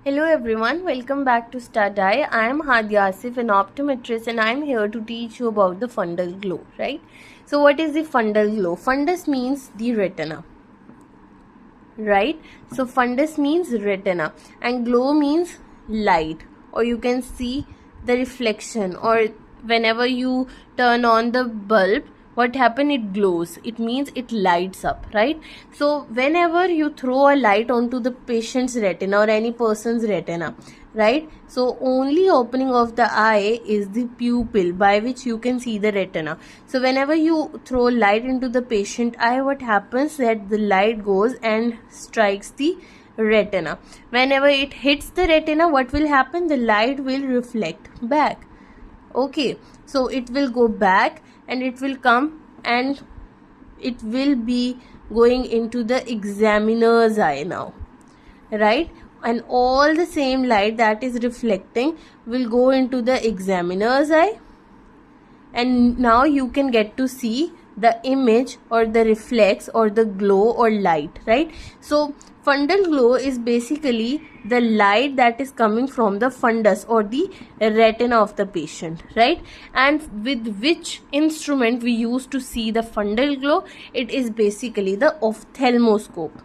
Hello everyone, welcome back to Study. I am Hadi Asif, an optometrist, and I am here to teach you about the fundal glow, right? So what is the fundal glow? Fundus means the retina, right? So fundus means retina and glow means light, or you can see the reflection, or whenever you turn on the bulb, what happen? It glows. It means it lights up, right? So whenever you throw a light onto the patient's retina or any person's retina, right, so only opening of the eye is the pupil by which you can see the retina. So whenever you throw light into the patient eye, what happens? That the light goes and strikes the retina. Whenever it hits the retina, what will happen? The light will reflect back. Okay, so it will go back and it will come and it will be going into the examiner's eye now, right? And all the same light that is reflecting will go into the examiner's eye, and now you can get to see the image or the reflex or the glow or light, right? So fundal glow is basically the light that is coming from the fundus or the retina of the patient, right? And with which instrument we use to see the fundal glow? It is basically the ophthalmoscope.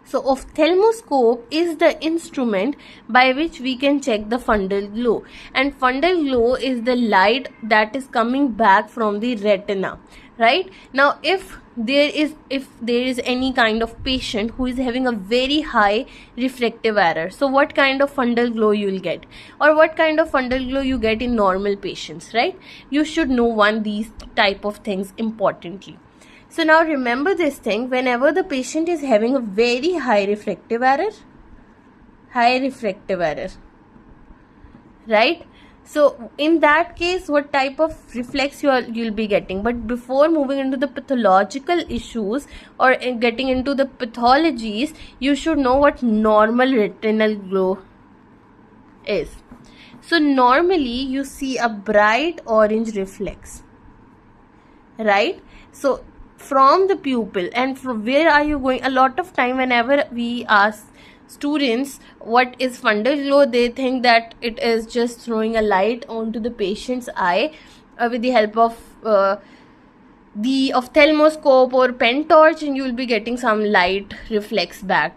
So ophthalmoscope is the instrument by which we can check the fundal glow, and fundal glow is the light that is coming back from the retina, right? Now if there is any kind of patient who is having a very high refractive error, so what kind of fundal glow you will get, or what kind of fundal glow you get in normal patients, right? You should know these type of things importantly. So now remember this thing: whenever the patient is having a very high refractive error, right? So in that case, what type of reflex you'll be getting? But before moving into the pathological issues or getting into the pathologies, you should know what normal retinal glow is. So normally you see a bright orange reflex, right? So from the pupil, and from where are you going? A lot of time whenever we ask students what is fundal glow, they think that it is just throwing a light onto the patient's eye with the help of the ophthalmoscope or pen torch, and you will be getting some light reflex back,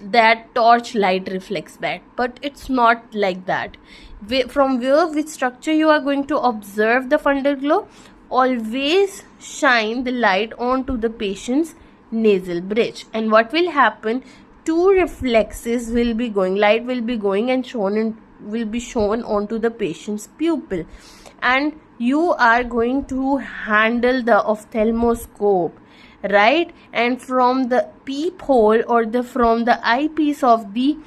that torch light reflects back. But it's not like that. From which structure you are going to observe the fundal glow? Always shine the light onto the patient's nasal bridge, and what will happen? Two reflexes will be going, light will be going and will be shown onto the patient's pupil, and you are going to handle the ophthalmoscope, right? And from the peephole or from the eyepiece of the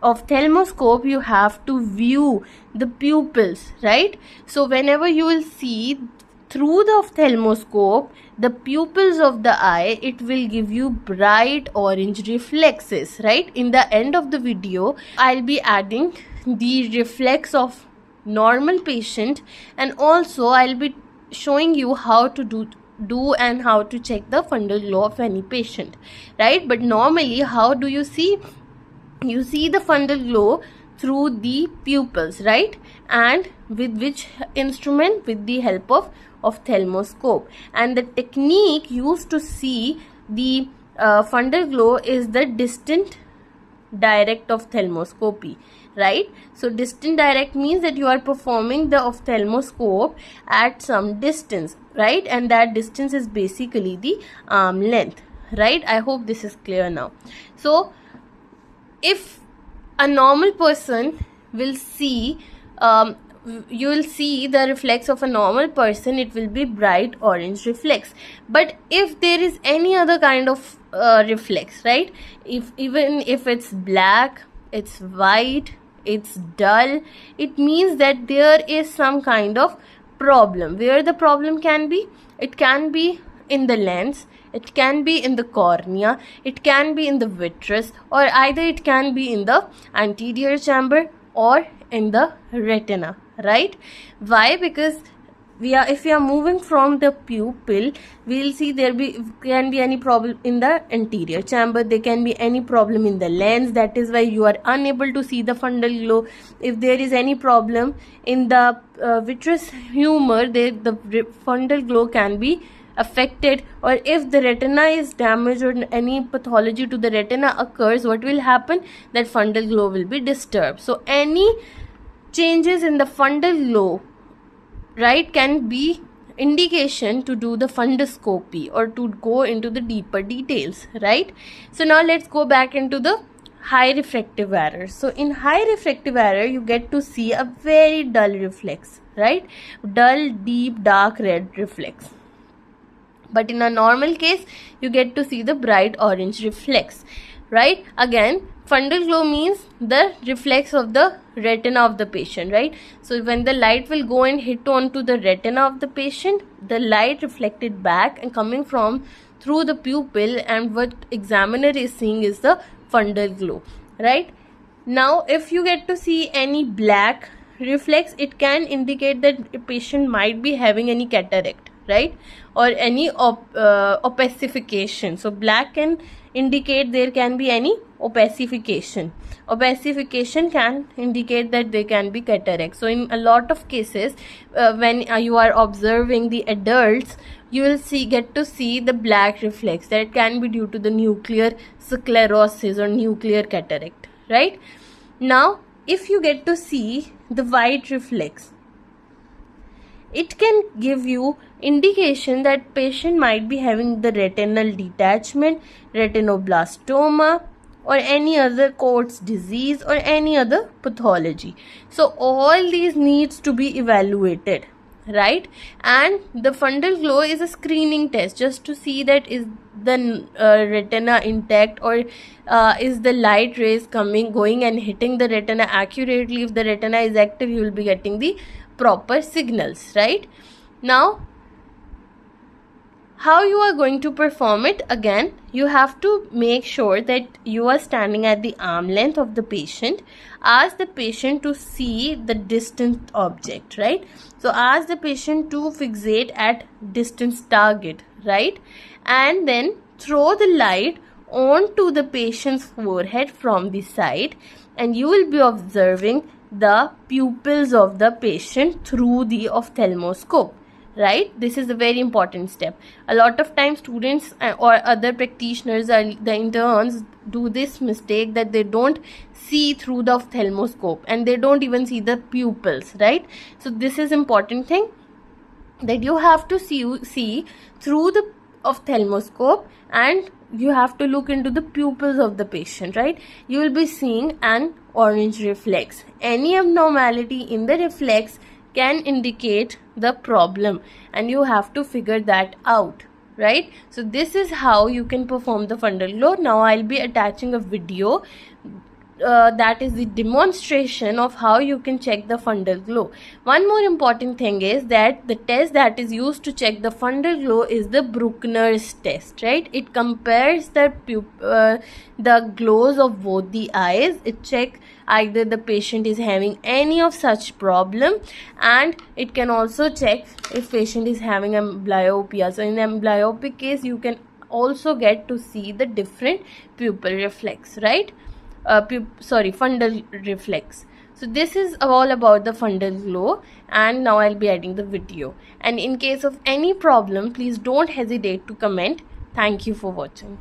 ophthalmoscope, you have to view the pupils, right? So whenever you will see through the ophthalmoscope the pupils of the eye, it will give you bright orange reflexes, right? In the end of the video, I'll be adding the reflex of normal patient, and also I'll be showing you how to do and how to check the fundal glow of any patient, right? But normally, how do you see? You see the fundal glow through the pupils, right? And with which instrument? With the help of ophthalmoscope. And the technique used to see the fundal glow is the distant direct ophthalmoscopy, right? So distant direct means that you are performing the ophthalmoscope at some distance, right? And that distance is basically the arm length, right? I hope this is clear now. So if a normal person will see, you will see the reflex of a normal person, it will be bright orange reflex. But if there is any other kind of reflex, right, even if it's black, it's white, it's dull, it means that there is some kind of problem. Where the problem can be? It can be in the lens, it can be in the cornea, it can be in the vitreous, or either it can be in the anterior chamber or in the retina, right? Why? Because if we are moving from the pupil, we'll see can be any problem in the anterior chamber, there can be any problem in the lens, that is why you are unable to see the fundal glow. If there is any problem in the vitreous humor, the fundal glow can be affected. Or if the retina is damaged or any pathology to the retina occurs, what will happen? That fundal glow will be disturbed. So any changes in the fundal glow, right, can be indication to do the fundoscopy or to go into the deeper details, right? So now let's go back into the high refractive error. So in high refractive error, you get to see a very dull reflex, right? Dull, deep, dark red reflex. But in a normal case, you get to see the bright orange reflex, right? Again, fundal glow means the reflex of the retina of the patient, right? So when the light will go and hit onto the retina of the patient, the light reflected back and coming from through the pupil, and what examiner is seeing is the fundal glow, right? Now if you get to see any black reflex, it can indicate that a patient might be having any cataract, right, or any opacification. So black can indicate there can be any opacification. Opacification can indicate that there can be cataract. So in a lot of cases, when you are observing the adults, you will get to see the black reflex. That can be due to the nuclear sclerosis or nuclear cataract, right? Now if you get to see the white reflex, it can give you indication that patient might be having the retinal detachment, retinoblastoma, or any other Coats disease or any other pathology. So all these needs to be evaluated, right? And the fundal glow is a screening test just to see that is the retina intact, or is the light rays going and hitting the retina accurately. If the retina is active, you will be getting the proper signals, right? Now how you are going to perform it? Again, you have to make sure that you are standing at the arm length of the patient. Ask the patient to see the distant object, right? So ask the patient to fixate at distance target, right? And then throw the light onto the patient's forehead from the side, and you will be observing the pupils of the patient through the ophthalmoscope, right? This is a very important step. A lot of times students or other practitioners or the interns do this mistake, that they don't see through the ophthalmoscope and they don't even see the pupils, right? So this is important thing, that you have to see through the ophthalmoscope, and you have to look into the pupils of the patient, right? You will be seeing an orange reflex. Any abnormality in the reflex can indicate the problem, and you have to figure that out, right? So this is how you can perform the fundal glow. Now I'll be attaching a video that is the demonstration of how you can check the fundal glow. One more important thing is that the test that is used to check the fundal glow is the Bruckner's test, right? It compares the glows of both the eyes. It checks either the patient is having any of such problem, and it can also check if patient is having amblyopia. So in amblyopic case, you can also get to see the different pupil reflex, right? Fundal reflex. So this is all about the fundal glow, and now I'll be adding the video. And in case of any problem, please don't hesitate to comment. Thank you for watching.